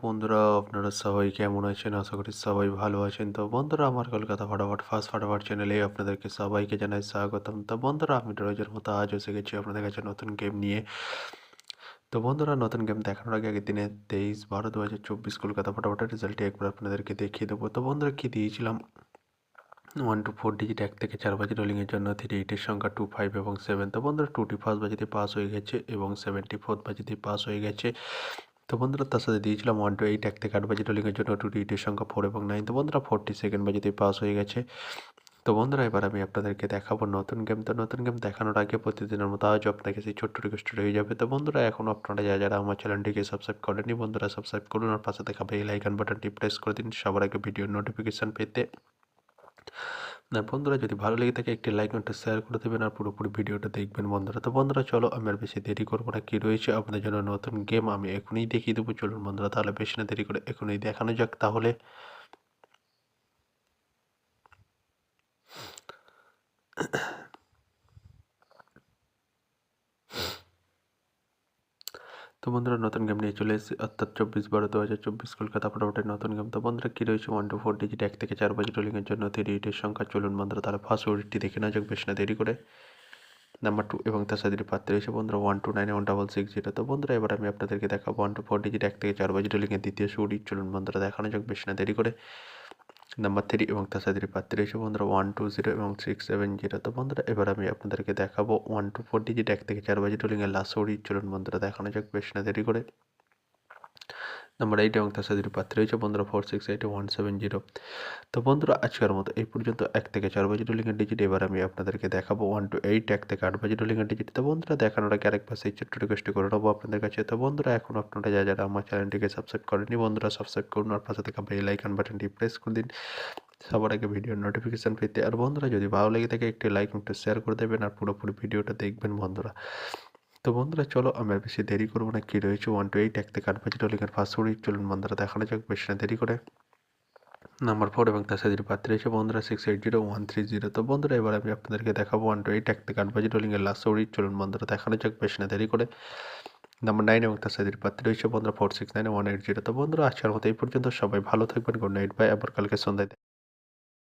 বন্ধুরা, আপনারা সবাই কেমন আছেন? আশা করি সবাই ভালো আছেন। তো বন্ধুরা, আমার কলকাতা ফাটাফাট চ্যানেলে আপনাদেরকে সবাইকে জানাই স্বাগতম। তো বন্ধুরা, আমি রোজের মতো আজও এসে গেছি আপনাদের কাছে নতুন গেম নিয়ে। তো বন্ধুরা, নতুন গেম দেখানোর আগে আগের দিনে 23/12/2024 কলকাতা ফাটাফাটের রেজাল্টটি একবার আপনাদেরকে দেখিয়ে দেবো। তো বন্ধুরা, কি দিয়েছিলাম 1 to 4 ডিজিট 1 থেকে 4 বাজি রোলিংয়ের জন্য 3 এর সংখ্যা 2, 5 এবং 7। তো বন্ধুরা, 2টি ফার্স্ট বাজিতে পাস হয়ে গেছে এবং 7টি ফোর্থ বাজিতে পাস হয়ে গেছে। তো বন্ধুরা, তার সাথে দিয়েছিলাম 1 to 8 1 থেকে 8 বাজি রোলিংয়ের জন্য 2 এর সংখ্যা 4 এবং 9। তো বন্ধুরা, 4টি সেকেন্ড বাজিতে পাস হয়ে গেছে। তো বন্ধুরা, এবার আমি আপনাদেরকে দেখাবো নতুন গেম। তো নতুন গেম দেখানোর আগে প্রতিদিনের মতো আজও আপনাকে সেই ছোট্ট রিকোয়েস্ট রয়ে যাবে। তো বন্ধুরা, এখনও আপনারা যারা আমার চ্যানেলটিকে সাবস্ক্রাইব করেনি, বন্ধুরা সাবস্ক্রাইব করুন আর পাশে থাকা বেল আইকন বাটনটি প্রেস করে দিন সবার আগে ভিডিওর নোটিফিকেশান পেতে। না বন্ধুরা, যদি ভালো লেগে থাকে একটি লাইক একটা শেয়ার করে দেবেন আর পুরোপুরি ভিডিওটা দেখবেন বন্ধুরা। তো বন্ধুরা, চলো আমি আর বেশি দেরি করবো না। কি রয়েছে আপনাদের জন্য নতুন গেম আমি এখনই দেখিয়ে দেবো। চলুন বন্ধুরা, তাহলে বেশি না দেরি করে এখনই দেখানো যাক তাহলে। তো বন্ধুরা, নতুন গেম নিয়ে চলে এসেছি, অর্থাৎ 24/12/2024 কলকাতা ফাটাফাটের নতুন গেম। তো বন্ধুরা, কী রয়েছে 1 to 4 ডিজিট 1 থেকে 4 বাজি রোলিংয়ের জন্য 3 এর সংখ্যা। চলুন বন্ধুরা, তাহলে ফার্স্ট ওডিটি দেখে না যাক বেশি না দেরি করে। নাম্বার 2 এবং তার সাথে প্রার্থী রয়েছে বন্ধুরা 1291660। তো বন্ধুরা, এবার আমি আপনাদেরকে দেখাবো 1 to 4 ডিজিট 1 থেকে 4 বাজি রোলিংয়ের দ্বিতীয় সুডি। চলুন বন্ধুরা, দেখানো যাক বেশি না দেরি করে। নাম্বার 3 এবং তার সাথে প্রার্থী রয়েছে বন্ধুরা 120 এবং 670। তো বন্ধুরা, এবার আমি আপনাদেরকে দেখাবো 1 to 4 ডিজিট 1 থেকে 4 বাজি রোলিংয়ের লাস্ট সুডি। চলুন বন্ধুরা, দেখানো যাক বেশি না দেরি করে। নাম্বার 8 এবং তার সাথে প্রার্থী রয়েছে বন্ধুরা 468170। তো বন্ধুরা, আজকের মতো এই পর্যন্ত 1 থেকে 4 বাজি রোলিংয়ের ডিজিট। এবার আমি আপনাদেরকে দেখাবো 1 to 8 1 থেকে 8 বাজি রোলিংয়ের ডিজিট। তো বন্ধুরা, দেখানোর আগে আরেকবার সেই ছোট্ট রিকোয়েস্ট করে নেবো আপনাদের কাছে। তো বন্ধুরা, এখন আপনারা যারা আমার চ্যানেলটিকে সাবস্ক্রাইব করেনি, বন্ধুরা সাবস্ক্রাইব করুন আর পাশে থাকা বেল আইকন বাটনটি প্রেস করে দিন সবার আগে ভিডিওর নোটিফিকেশান পেতে। আর বন্ধুরা, যদি ভালো লেগে থাকে একটি লাইক একটু শেয়ার করে দেবেন আর পুরোপুরি ভিডিওটা দেখবেন বন্ধুরা। তো বন্ধুরা, চলো আমি আর বেশি দেরি করবো না। কি রয়েছে 1 to 8 1 থেকে 8 বাজি রোলিংয়ের ফার্স্ট সুডি। চলুন বন্ধুরা, দেখানো যাক বেশি না দেরি করে। নাম্বার 4 এবং তার সাথে প্রার্থী রয়েছে বন্ধুরা 680130। তো বন্ধুরা, এবার আমি আপনাদেরকে দেখাবো 1 to 8 1 থেকে 8 বাজি রোলিংয়ের লাস্ট সুডি। চলুন বন্ধুরা, দেখানো যাক বেশি না দেরি করে। নাম্বার 9 এবং তার সাথে প্রার্থী রয়েছে বন্ধুরা 469180। তো বন্ধুরা, আজকের মতো এই পর্যন্ত। সবাই ভালো থাকবেন। Good night, bye. আবার কালকে সন্ধ্যায়